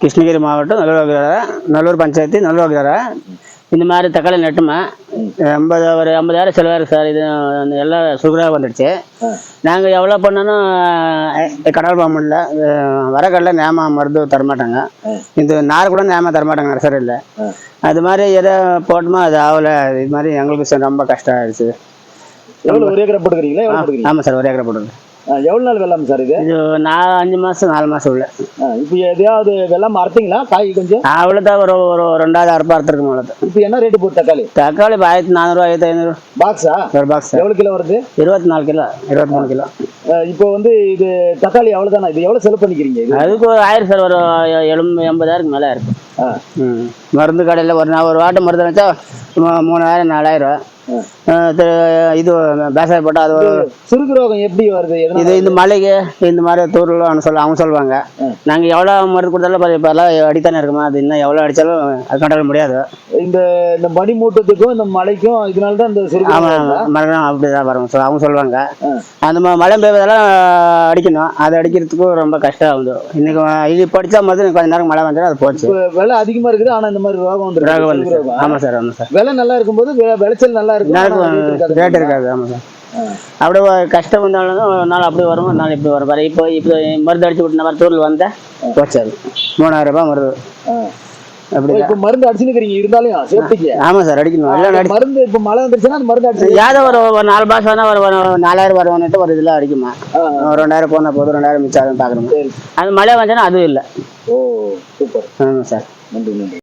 கிருஷ்ணகிரி மாவட்டம் நல்லூர் பஞ்சாயத்து நல்லூர். இந்த மாதிரி தக்காளி நட்டுமா 50,000 செலவாயிருக்கு சார். இது எல்லாம் சுகராக வந்துடுச்சு. நாங்கள் எவ்வளோ பண்ணாலும் கடல் போக முடியல. வரக்கடல நேமா மருந்து தரமாட்டாங்க. இந்த நார் கூட நேமா தரமாட்டாங்க நர்சரியில். அது மாதிரி எதை போட்டோமோ அது ஆகலை. இது மாதிரி எங்களுக்கு ரொம்ப கஷ்டம் ஆயிடுச்சு. எவ்வளோ ஒரு ஏக்கரை போட்டுக்கிறீங்களா? ஆமாம் சார், ஒரு ஏக்கரை போட்டுருங்க. எவ்வளோ நாள் வெள்ளாமை சார் இது? இது 5 மாதம் 4 மாதம் உள்ள. இப்போ எதையாவது வெள்ளாமை அறுத்தீங்களா? காய் கொஞ்சம் அவ்வளோதான். ஒரு 2வது அறுப்பு அறுத்துருக்கும் அவ்வளோ. இப்போ என்ன ரேட்டு போகுது தக்காளி? தக்காளி 1400 1500 பாக்ஸா? ஒரு பாக்ஸ். எவ்வளோ கிலோ வருது? 24 கிலோ 23 கிலோ. இப்போ வந்து இது தக்காளி அவ்வளோதானா? இது எவ்வளோ செலவு பண்ணிக்கிறீங்க? அதுக்கு ஒரு 1000 சார். ஒரு 80,000 மேலே இருக்கு. மருந்து கடையில் ஒரு வாட்டை மருந்து வச்சா 3000 4000. இது பேசாய போட்டால் அது சுருக்கு ரோகம் எப்படி வருது? இது இந்த மலைக்கு இந்த மாதிரி தூரில் அவங்க சொல்லுவாங்க. நாங்கள் எவ்வளோ மருந்து கொடுத்தாலும் இப்போ எல்லாம் அடித்தானே இருக்குமா. அது இன்னும் எவ்வளோ அடித்தாலும் அது கண்டால முடியாது. இந்த மணி மூட்டத்துக்கும் இந்த மலைக்கும் இதனால தான் இந்த சுருக்கு. ஆமாம், மரம் அப்படிதான் வரும் அவங்க சொல்லுவாங்க. அந்த மழை பெய்வதெல்லாம் அடிக்கணும். அது அடிக்கிறதுக்கும் ரொம்ப கஷ்டம் ஆகுது. இன்னைக்கு இது படித்தா மாதிரி கொஞ்ச நேரம் மழை வந்துடும், அது போச்சு. விலை அதிகமாக இருக்குது, ஆனால் இந்த மாதிரி ரோகம் வந்து. ஆமாம் சார், ஆமாம் சார். விலை நல்லா இருக்கும்போது விளைச்சல் நல்லா இருக்கும், ரேட் இருக்காது. ஆமாம் சார். அப்படியே கஷ்டம் வந்தாலும் ஒரு நாள் அப்படி வரும், ஒரு நாள் இப்படி வரும். இப்போ மருந்து அடிச்சு விட்டு மாதிரி தூரில் வந்தேன் போச்சாரு. 3000 ரூபாய் மருந்து. இப்போ மருந்து அடிச்சுக்கிறீங்க இருந்தாலும் சேஃப்டிக்கு? ஆமாம் சார், அடிக்கணும். மருந்து இப்போ மழை வந்துருச்சுன்னா அந்த மருந்து அடிச்சு ஏதோ ஒரு 4 மாதம் வேணா ஒரு 4000 வருவான்ட்டு ஒரு இதில் அடிக்குமா. 2000 போனால் போதும், 2000 மிச்சம் ஆகுதுன்னு பார்க்குறோம். அது மழை வந்துச்சுன்னா அதுவும் இல்லை. ஓ சூப்பர். ஆமாம் சார். நன்றி நன்றி.